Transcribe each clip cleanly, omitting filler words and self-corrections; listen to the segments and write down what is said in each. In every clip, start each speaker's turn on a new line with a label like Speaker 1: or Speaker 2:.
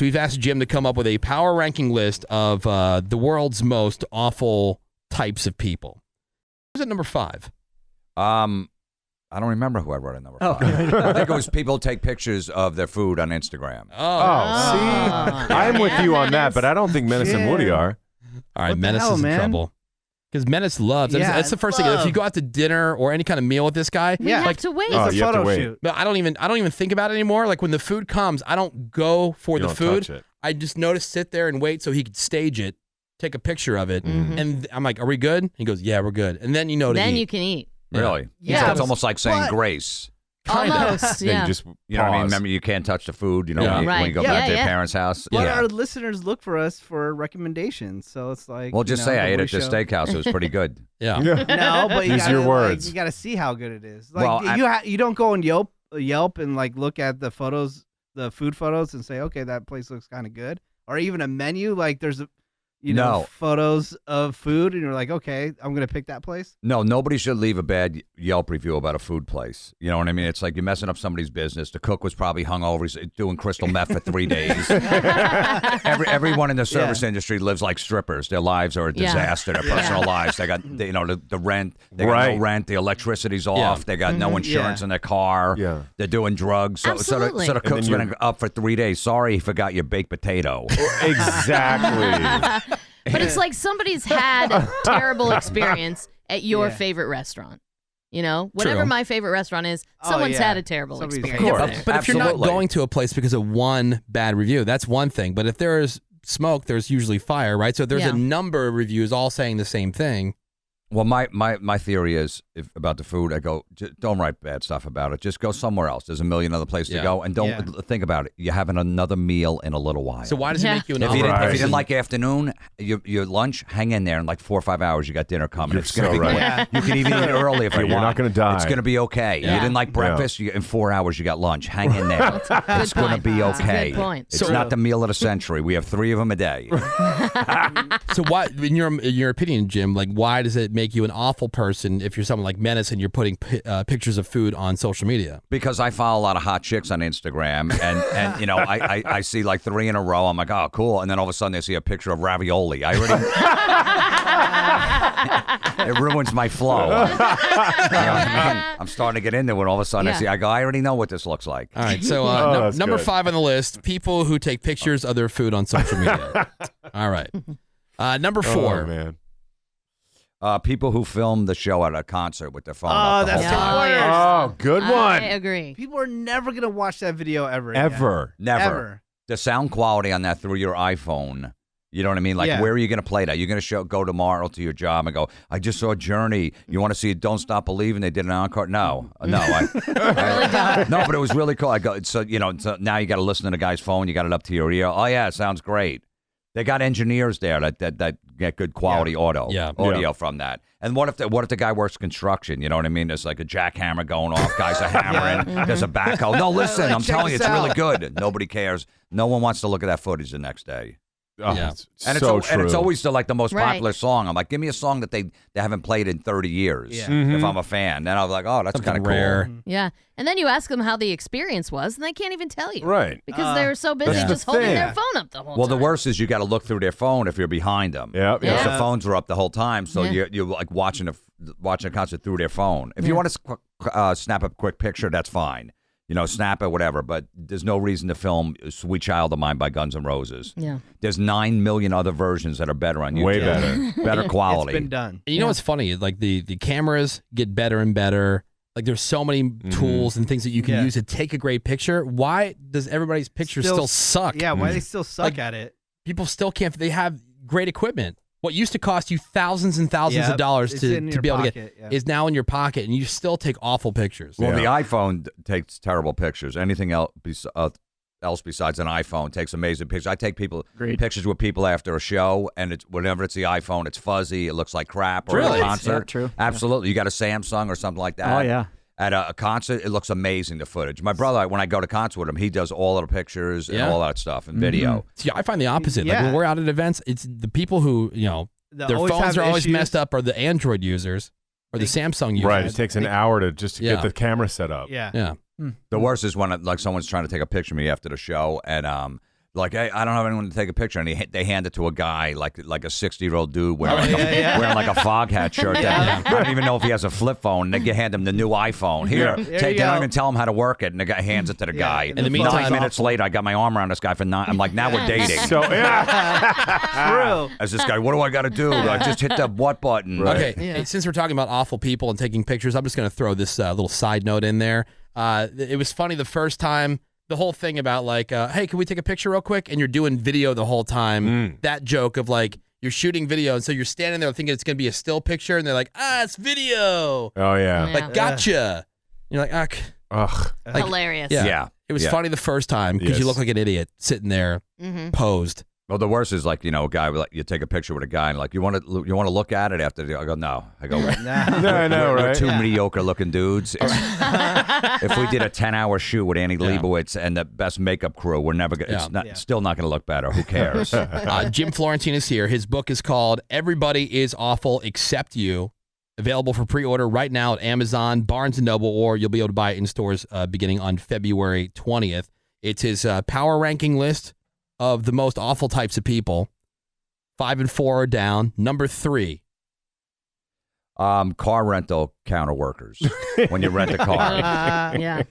Speaker 1: So we've asked Jim to come up with a power ranking list of the world's most awful types of people. Who's at number 5?
Speaker 2: I don't remember who I wrote at number 5. I think it was people who take pictures of their food on Instagram.
Speaker 3: See? I'm with you on that, but I don't think Menace and Woody are.
Speaker 1: All right, Menace is in trouble. Because Menace loves, that's the first thing. If you go out to dinner or any kind of meal with this guy,
Speaker 4: we have to wait.
Speaker 3: It's a photo shoot.
Speaker 1: But I don't even think about it anymore. Like when the food comes, I don't go for the food.
Speaker 3: Touch it.
Speaker 1: I just notice sit there and wait so he could stage it, take a picture of it, and I'm like, "Are we good?" He goes, "Yeah, we're good." And then you know to
Speaker 4: then
Speaker 1: eat.
Speaker 4: You can eat.
Speaker 2: Really?
Speaker 4: Yeah.
Speaker 2: So it's almost like saying grace.
Speaker 4: Almost, yeah.
Speaker 3: You just
Speaker 2: You know what I mean? Remember, you can't touch the food, when you go back to your parents' house.
Speaker 5: But our listeners look for us for recommendations, so it's like...
Speaker 2: Well, just say I ate at the steakhouse. It was pretty good.
Speaker 1: Yeah.
Speaker 5: No, but you
Speaker 3: use
Speaker 5: gotta,
Speaker 3: your words.
Speaker 5: you got to see how good it is. Like, you don't go on Yelp and like look at the photos, the food photos, and say, okay, that place looks kind of good. Or even a menu, like there's photos of food, and you're like, okay, I'm going to pick that place.
Speaker 2: No, nobody should leave a bad Yelp review about a food place. You know what I mean? It's like you're messing up somebody's business. The cook was probably hungover. He's doing crystal meth for 3 days. Everyone in the service industry lives like strippers. Their lives are a disaster. Their personal lives. They got the rent. They got no rent. The electricity's off. They got no insurance in their car.
Speaker 3: Yeah.
Speaker 2: They're doing drugs. So the cook's been up for 3 days. Sorry, he forgot your baked potato.
Speaker 3: Exactly.
Speaker 4: But it's like somebody's had a terrible experience at your favorite restaurant. You know, whatever my favorite restaurant is, someone's had a terrible experience.
Speaker 1: But if you're not going to a place because of one bad review, that's one thing. But if there is smoke, there's usually fire, right? So if there's a number of reviews all saying the same thing.
Speaker 2: Well, my theory is about the food. I go, don't write bad stuff about it. Just go somewhere else. There's a million other places to go, and don't think about it. You're having another meal in a little while.
Speaker 1: So why does it make you an
Speaker 2: if you didn't like afternoon, your lunch, hang in there. In like 4 or 5 hours, you got dinner coming.
Speaker 3: You're
Speaker 2: it's gonna be
Speaker 3: right.
Speaker 2: You can even eat early if you want.
Speaker 3: You're not going to die.
Speaker 2: It's going to be okay.
Speaker 1: Yeah.
Speaker 2: You didn't like breakfast. In 4 hours, you got lunch. Hang in there. It's going to be okay.
Speaker 4: Good point.
Speaker 2: It's not the meal of the century. We have 3 of them a day.
Speaker 1: So why, in your opinion, Jim, like why does it make you an awful person if you're someone like Menace and you're putting pictures of food on social media?
Speaker 2: Because I follow a lot of hot chicks on Instagram, and I see like 3 in a row. I'm like, oh, cool. And then all of a sudden, I see a picture of ravioli. It ruins my flow. I'm starting to get into it. All of a sudden, I already know what this looks like.
Speaker 1: All right, so number 5 on the list: people who take pictures of their food on social media. All right, number 4.
Speaker 3: Oh, man.
Speaker 2: People who film the show at a concert with their phone.
Speaker 5: That's the worst.
Speaker 3: Oh, good one.
Speaker 4: I agree.
Speaker 5: People are never going to watch that video ever.
Speaker 3: Ever.
Speaker 2: Never.
Speaker 5: Ever.
Speaker 2: The sound quality on that through your iPhone. You know what I mean? Like, where are you going to play that? You're going to go tomorrow to your job and go, I just saw Journey. You want to see Don't Stop Believing? They did an encore. No.
Speaker 4: Really don't.
Speaker 2: No, but it was really cool. I go, so now you got to listen to the guy's phone. You got it up to your ear. Oh, yeah, it sounds great. They got engineers there that get good quality audio from that. And what if the guy works construction? You know what I mean? There's like a jackhammer going off. Guys are hammering. There's a backhoe. No, listen, I'm telling you, it's really good. Nobody cares. No one wants to look at that footage the next day.
Speaker 3: Oh,
Speaker 1: Yeah.
Speaker 2: And it's always the most popular song. I'm like, give me a song that they haven't played in 30 years.
Speaker 5: Yeah.
Speaker 2: If I'm a fan, then I'm like, oh, that's kind of
Speaker 1: rare.
Speaker 2: cool.
Speaker 4: Yeah. And then you ask them how the experience was, and they can't even tell you.
Speaker 3: Right.
Speaker 4: Because they're so busy
Speaker 3: That's the
Speaker 4: just holding
Speaker 3: thing.
Speaker 4: their phone up the whole time.
Speaker 2: Well, the worst is you got to look through their phone if you're behind them.
Speaker 3: Yep.
Speaker 2: Because
Speaker 4: Yeah.
Speaker 2: the phones are up the whole time, so you're like watching a concert through their phone. If you want to snap a quick picture, that's fine. Snap it, whatever. But there's no reason to film "Sweet Child of Mine" by Guns N' Roses.
Speaker 4: Yeah.
Speaker 2: There's 9 million other versions that are better on YouTube.
Speaker 3: Way better.
Speaker 2: Better quality.
Speaker 5: It's been done.
Speaker 1: And you know what's funny? Like the cameras get better and better. Like there's so many tools and things that you can use to take a great picture. Why does everybody's picture still suck?
Speaker 5: Yeah, why they still suck at it?
Speaker 1: People still can't. They have great equipment. What used to cost you thousands and thousands of dollars to be able to get is now in your pocket, and you still take awful pictures.
Speaker 2: Well, the iPhone takes terrible pictures. Anything else besides an iPhone takes amazing pictures. I take pictures with people after a show, and whenever it's the iPhone, it's fuzzy. It looks like crap. Or
Speaker 1: Really?
Speaker 2: a concert.
Speaker 6: Yeah, true.
Speaker 2: Absolutely. You got a Samsung or something like that.
Speaker 6: Oh, yeah.
Speaker 2: At a concert, it looks amazing, the footage. My brother, when I go to concert with him, he does all of the pictures and all that stuff and video.
Speaker 1: See, I find the opposite. Like when we're out at events, it's the people who, their phones are always messed up are the Android users or the Samsung users.
Speaker 3: Right. It takes an hour to get the camera set up.
Speaker 5: Yeah.
Speaker 1: Yeah.
Speaker 2: The worst is when someone's trying to take a picture of me after the show, and Like, hey, I don't have anyone to take a picture, and they hand it to a guy like a 60-year-old dude wearing like a fog hat shirt. I don't even know if he has a flip phone. And they hand him the new iPhone. Here, they don't even tell him how to work it, and the guy hands it to the guy.
Speaker 1: In the meantime,
Speaker 2: 9 minutes later, I got my arm around this guy for 9. I'm like, now we're dating.
Speaker 3: So
Speaker 5: True.
Speaker 2: As this guy, what do I got to do? I just hit the what button.
Speaker 1: Right. Okay, hey, since we're talking about awful people and taking pictures, I'm just going to throw this little side note in there. It was funny the first time. The whole thing about like, hey, can we take a picture real quick? And you're doing video the whole time. That joke of like, you're shooting video, and so you're standing there thinking it's going to be a still picture, and they're like, it's video.
Speaker 3: Oh, yeah.
Speaker 1: Like, gotcha. You're like,
Speaker 3: ugh.
Speaker 4: Like, hilarious.
Speaker 2: Yeah.
Speaker 1: It was funny the first time because you look like an idiot sitting there posed.
Speaker 2: Well, the worst is like, a guy, like you take a picture with a guy and like, you want to look at it after? I go, no. I go,
Speaker 3: I know, right?
Speaker 2: We're two mediocre looking dudes. If we did a 10-hour shoot with Annie Leibovitz and the best makeup crew, we're never going to, still not going to look better. Who cares?
Speaker 1: Jim Florentine is here. His book is called Everybody is Awful Except You. Available for pre-order right now at Amazon, Barnes & Noble, or you'll be able to buy it in stores beginning on February 20th. It's his power ranking list of the most awful types of people. 5 and 4 are down. Number 3.
Speaker 2: Car rental counter workers. When you rent a car.
Speaker 4: Yeah.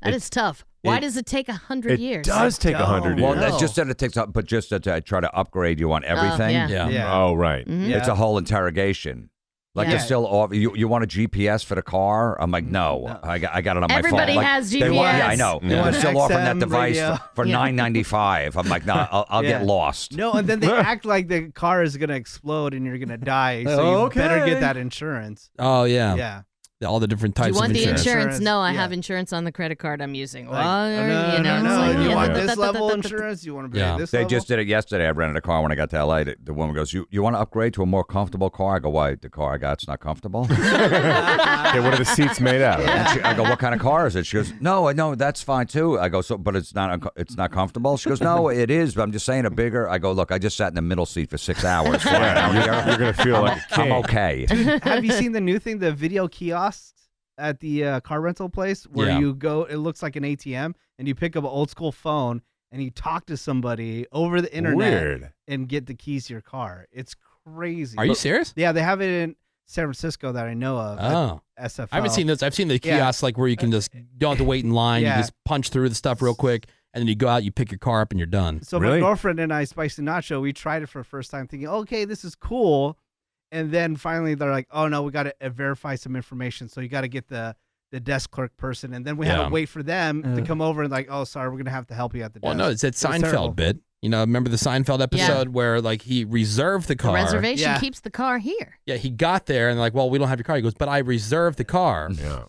Speaker 4: That is tough. Why does it take 100 years?
Speaker 3: It does take 100 years.
Speaker 2: Well, that's just that it takes up, but just to try to upgrade you on everything.
Speaker 3: Oh, right.
Speaker 2: It's a whole interrogation. Like it's still off. You want a GPS for the car? I'm like, no. I got it on my phone.
Speaker 4: Everybody has GPS.
Speaker 2: I know. They're still offering that device for $9.95. I'm like, no, I'll get lost.
Speaker 5: No, and then they act like the car is gonna explode and you're gonna die. So you better get that insurance.
Speaker 1: Oh yeah.
Speaker 5: Yeah.
Speaker 1: All the different types
Speaker 4: of insurance.
Speaker 1: Do
Speaker 4: you want the insurance? No, I have insurance on the credit card I'm using.
Speaker 5: Like, no. You want this level insurance? You want to pay this level?
Speaker 2: They just did it yesterday. I rented a car when I got to LA. The woman goes, you want to upgrade to a more comfortable car? I go, why? The car I got's not comfortable?
Speaker 3: Yeah, what are the seats made out of?
Speaker 2: I go, what kind of car is it? She goes, no, that's fine too. I go, but it's not comfortable? She goes, no, it is, but I'm just saying a bigger. I go, look, I just sat in the middle seat for 6 hours.
Speaker 3: You're going to feel like a king.
Speaker 2: I'm okay.
Speaker 5: Have you seen the new thing, the video kiosks at the car rental place where you go, it looks like an ATM, and you pick up an old school phone and you talk to somebody over the internet and get the keys to your car. It's crazy.
Speaker 1: Are you serious?
Speaker 5: Yeah, they have it in San Francisco that I know of.
Speaker 1: Oh.
Speaker 5: SFL.
Speaker 1: I haven't seen those. I've seen the kiosks like where you can just, don't have to wait in line. You just punch through the stuff real quick, and then you go out, you pick your car up, and you're done.
Speaker 5: So my girlfriend and I, Spicy Nacho, we tried it for the first time thinking, okay, this is cool. And then finally they're like, oh, no, we got to verify some information. So you got to get the desk clerk person. And then we had to wait for them to come over and like, oh, sorry, we're going to have to help you at the desk.
Speaker 1: Well, no, it's that Seinfeld bit. You know, remember the Seinfeld episode where like he reserved the car.
Speaker 4: The reservation keeps the car here.
Speaker 1: Yeah, he got there and like, well, we don't have your car. He goes, but I reserved the car.
Speaker 3: Yeah.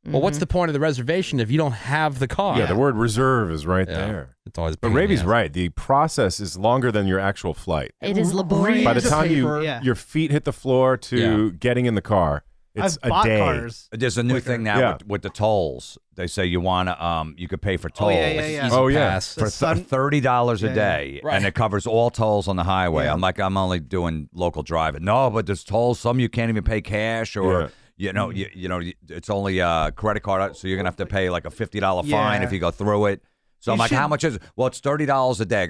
Speaker 1: Well, what's the point of the reservation if you don't have the car?
Speaker 3: Yeah, the word reserve is right there.
Speaker 1: It's always.
Speaker 3: But Ravi's right. The process is longer than your actual flight.
Speaker 4: It is laborious.
Speaker 3: By the time your feet hit the floor to getting in the car, it's
Speaker 5: I've bought
Speaker 3: day.
Speaker 5: Cars.
Speaker 2: There's a new thing now with the tolls. They say you want to, you could pay for tolls. For $30 a day, and it covers all tolls on the highway. I'm like, I'm only doing local driving. No, but there's tolls. Some you can't even pay cash or. You know, it's only a credit card, so you're gonna have to pay like a $50 fine if you go through it. So I'm like, how much is it? Well, it's $30 a day.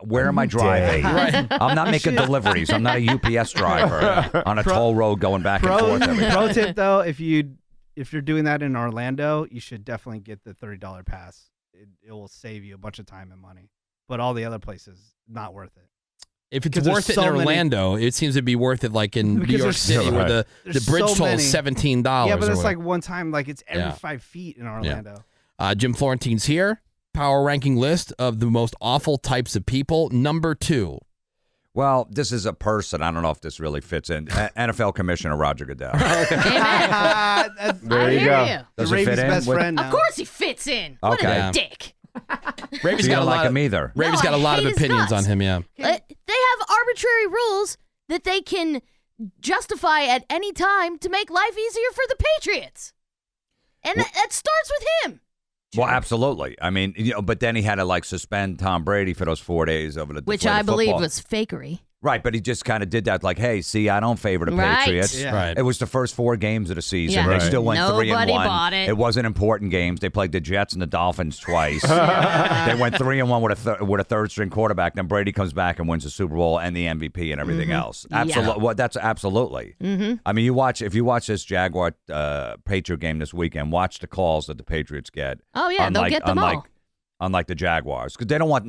Speaker 2: Where am I driving? I'm not making deliveries. I'm not a UPS driver on a toll road going back and forth.
Speaker 5: Pro tip though, if you're doing that in Orlando, you should definitely get the $30 pass. It will save you a bunch of time and money. But all the other places, not worth it.
Speaker 1: If it's worth it in Orlando, it seems to be worth it like in New York City where the bridge toll is $17.
Speaker 5: Yeah, but it's like one time, like it's every 5 feet in Orlando.
Speaker 1: Jim Florentine's here. Power ranking list of the most awful types of people. Number 2.
Speaker 2: Well, this is a person. I don't know if this really fits in. NFL Commissioner Roger Goodell.
Speaker 4: Amen.
Speaker 3: There you go.
Speaker 2: Does it fit in?
Speaker 5: Best friend now.
Speaker 4: Of course he fits in. What a dick.
Speaker 1: Ravi's got a lot of
Speaker 2: either.
Speaker 1: Ravi's got a lot of opinions on him. Yeah,
Speaker 4: they have arbitrary rules that they can justify at any time to make life easier for the Patriots, and that starts with him.
Speaker 2: Well, absolutely. I mean, but then he had to like suspend Tom Brady for those 4 days over the
Speaker 4: which I believe was fakery.
Speaker 2: Right, but he just kind of did that like, hey, see, I don't favor the Patriots.
Speaker 5: Yeah.
Speaker 1: Right.
Speaker 2: It was the first 4 games of the season.
Speaker 4: Yeah.
Speaker 2: They
Speaker 3: Right.
Speaker 2: still went
Speaker 4: Nobody
Speaker 2: 3-1.
Speaker 4: bought it.
Speaker 2: It wasn't important games. They played the Jets and the Dolphins twice. They went 3-1 with a third string quarterback. Then Brady comes back and wins the Super Bowl and the MVP and everything else. Absolutely. Well, that's absolutely. I mean, if you watch this Jaguar Patriot game this weekend, watch the calls that the Patriots get.
Speaker 4: Oh yeah, they'll get them all.
Speaker 2: Unlike the Jaguars, because they don't want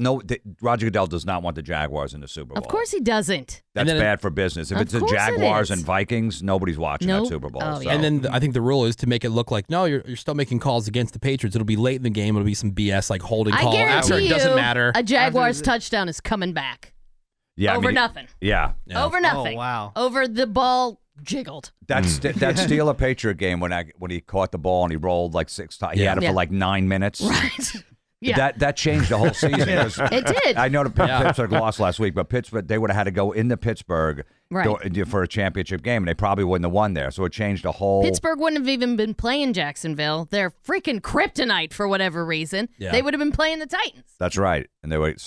Speaker 2: Roger Goodell does not want the Jaguars in the Super Bowl.
Speaker 4: Of course he doesn't.
Speaker 2: That's bad for business. If it's the Jaguars and Vikings, nobody's watching that Super Bowl.
Speaker 4: Oh,
Speaker 2: so.
Speaker 4: yeah.
Speaker 1: And then I think the rule is to make it look like, no, you're still making calls against the Patriots. It'll be late in the game. It'll be some BS like holding call
Speaker 4: I guarantee
Speaker 1: after. It doesn't matter.
Speaker 4: A Jaguars touchdown is coming back.
Speaker 2: Yeah,
Speaker 4: Over nothing.
Speaker 2: Yeah.
Speaker 4: Over nothing.
Speaker 5: Oh, wow.
Speaker 4: Over the ball jiggled.
Speaker 2: That Steeler Patriot game when he caught the ball and he rolled like 6 times. He had it for like 9 minutes.
Speaker 4: Right. Yeah.
Speaker 2: That changed the whole season.
Speaker 4: It did.
Speaker 2: I know Pittsburgh lost last week, but Pittsburgh, they would have had to go into Pittsburgh for a championship game, and they probably wouldn't have won there. So it changed the whole.
Speaker 4: Pittsburgh wouldn't have even been playing Jacksonville. They're freaking kryptonite for whatever reason.
Speaker 1: Yeah.
Speaker 4: They would have been playing the Titans.
Speaker 2: That's right, and they were he's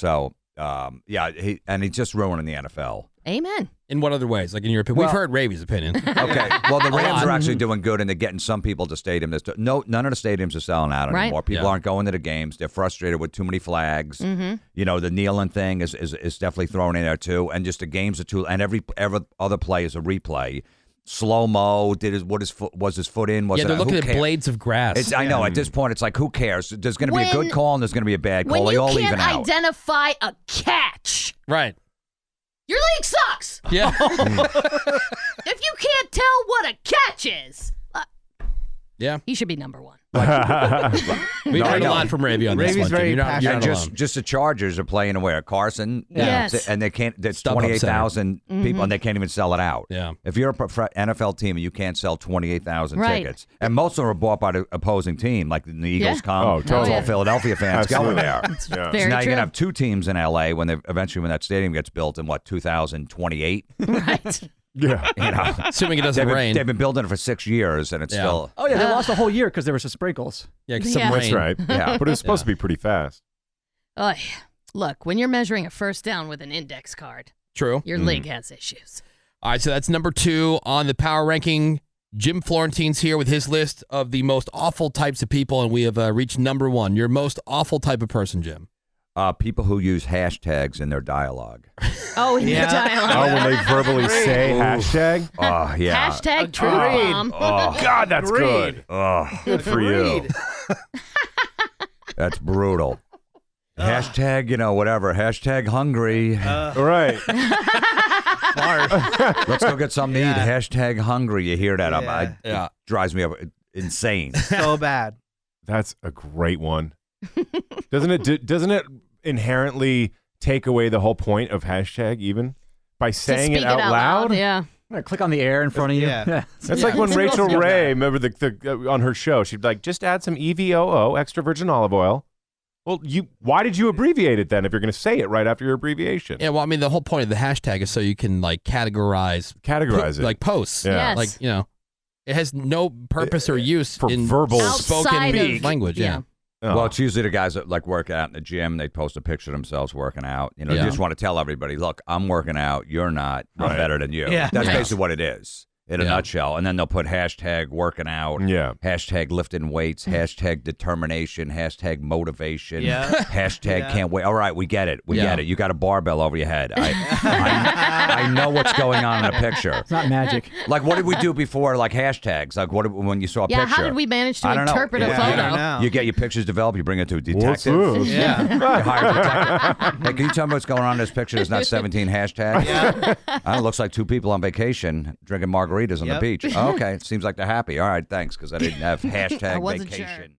Speaker 2: just ruining the NFL.
Speaker 4: Amen.
Speaker 1: In what other ways? Like in your opinion? We've heard Ravi's opinion.
Speaker 2: Okay. Well, the Rams are actually doing good, and they're getting some people to stadium. None of the stadiums are selling out anymore. People aren't going to the games. They're frustrated with too many flags. You know, the kneeling thing is definitely thrown in there too, and just the games are too. And every other play is a replay. Slow mo. Was his foot in?
Speaker 1: They're looking at blades of grass.
Speaker 2: I know. At this point, it's like, who cares? There's going to be a good call and there's going to be a bad call.
Speaker 4: When
Speaker 2: They all
Speaker 4: you
Speaker 2: even
Speaker 4: can't
Speaker 2: out.
Speaker 4: identify a catch,
Speaker 1: Right.
Speaker 4: your league sucks.
Speaker 1: Yeah.
Speaker 4: If you can't tell what a catch is,
Speaker 1: Yeah.
Speaker 4: he should be number 1.
Speaker 1: We've heard a lot from Ravi on this
Speaker 5: Ravi's
Speaker 1: one.
Speaker 5: very
Speaker 1: You're not
Speaker 2: And
Speaker 1: alone.
Speaker 2: just the Chargers are playing where Carson,
Speaker 4: Yes.
Speaker 2: and they can't. There's
Speaker 1: StubHub
Speaker 2: 28,000 people, and they can't even sell it out.
Speaker 1: Yeah.
Speaker 2: If you're a NFL team and you can't sell 28,000
Speaker 4: Right.
Speaker 2: tickets, and most of them are bought by the opposing team, like the Eagles
Speaker 4: Yeah.
Speaker 2: come,
Speaker 3: Oh, totally.
Speaker 2: it's all Philadelphia fans going there.
Speaker 3: Yeah.
Speaker 2: So
Speaker 4: Very
Speaker 2: now you're
Speaker 4: true.
Speaker 2: gonna have 2 teams in LA when that stadium gets built in 2028.
Speaker 4: Right.
Speaker 3: Yeah.
Speaker 2: You know,
Speaker 1: Assuming it doesn't rain.
Speaker 2: they've been building it for 6 years, and it's still.
Speaker 6: Oh, yeah, they lost a whole year because there were some sprinkles.
Speaker 1: Yeah, 'cause
Speaker 4: Yeah.
Speaker 1: some
Speaker 3: That's
Speaker 1: rain.
Speaker 3: right.
Speaker 2: Yeah.
Speaker 3: But it was supposed to be pretty fast.
Speaker 4: Oy. Look, when you're measuring a first down with an index card,
Speaker 1: True.
Speaker 4: your league has issues.
Speaker 1: All right, so that's number 2 on the power ranking. Jim Florentine's here with his list of the most awful types of people, and we have reached number 1. Your most awful type of person, Jim.
Speaker 2: People who use hashtags in their dialogue.
Speaker 4: Oh, in the
Speaker 3: Oh,
Speaker 4: dialogue.
Speaker 3: when they verbally say hashtag?
Speaker 2: Oh, yeah.
Speaker 4: Hashtag truth bomb.
Speaker 2: Oh,
Speaker 3: God, that's good.
Speaker 2: oh,
Speaker 3: Good for you.
Speaker 2: that's brutal. Hashtag, whatever. Hashtag hungry.
Speaker 3: All right.
Speaker 2: Let's go get something to eat. Hashtag hungry. You hear that?
Speaker 5: Yeah.
Speaker 2: It drives me up insane.
Speaker 5: So bad.
Speaker 3: That's a great one. Doesn't it inherently take away the whole point of hashtag even by saying
Speaker 4: Speak
Speaker 3: it out loud?
Speaker 4: Yeah.
Speaker 6: Click on the air in front of you.
Speaker 5: Yeah.
Speaker 3: That's like when Rachel Ray, remember the on her show, she'd be like, just add some EVOO, extra virgin olive oil. Well, why did you abbreviate it then if you're going to say it right after your abbreviation?
Speaker 1: Yeah, well, I mean, the whole point of the hashtag is so you can like categorize
Speaker 3: Categorize it.
Speaker 1: like posts.
Speaker 3: Yeah.
Speaker 4: Yes.
Speaker 1: Like, it has no purpose or use
Speaker 3: for
Speaker 1: in
Speaker 3: verbal
Speaker 1: spoken
Speaker 4: Outside of-
Speaker 1: language. Yeah.
Speaker 3: Oh.
Speaker 2: Well, it's usually the guys that like work out in the gym. They post a picture of themselves working out. You
Speaker 1: Yeah.
Speaker 2: just want to tell everybody, look, I'm working out. You're not. I'm
Speaker 3: Right.
Speaker 2: better than you.
Speaker 5: Yeah.
Speaker 2: That's
Speaker 1: Yeah.
Speaker 2: basically what it is in a
Speaker 1: Yeah.
Speaker 2: nutshell. And then they'll put hashtag working out.
Speaker 3: Yeah.
Speaker 2: Hashtag lifting weights, hashtag determination, hashtag motivation,
Speaker 5: Yeah.
Speaker 2: hashtag
Speaker 5: Yeah.
Speaker 2: can't wait. All right, we get it. We
Speaker 1: Yeah.
Speaker 2: get it. You got a barbell over your head. I know what's going on in a picture.
Speaker 6: It's not magic.
Speaker 2: Like, what did we do before, like hashtags? Like, when you saw a
Speaker 4: Yeah,
Speaker 2: picture?
Speaker 4: how did we manage to
Speaker 2: I don't know.
Speaker 4: interpret a
Speaker 2: Yeah.
Speaker 4: photo?
Speaker 5: I don't know.
Speaker 2: You get your pictures developed, you bring it to a
Speaker 3: What's
Speaker 2: detective.
Speaker 3: this?
Speaker 5: Yeah.
Speaker 2: You hire a detective. Hey, can you tell me what's going on in this picture? There's not 17 hashtags.
Speaker 5: Yeah.
Speaker 2: It looks like 2 people on vacation drinking margaritas on the
Speaker 5: Yep.
Speaker 2: beach. Oh, okay, seems like they're happy. All right, thanks, because I didn't have hashtag
Speaker 4: I wasn't sure.
Speaker 2: vacation.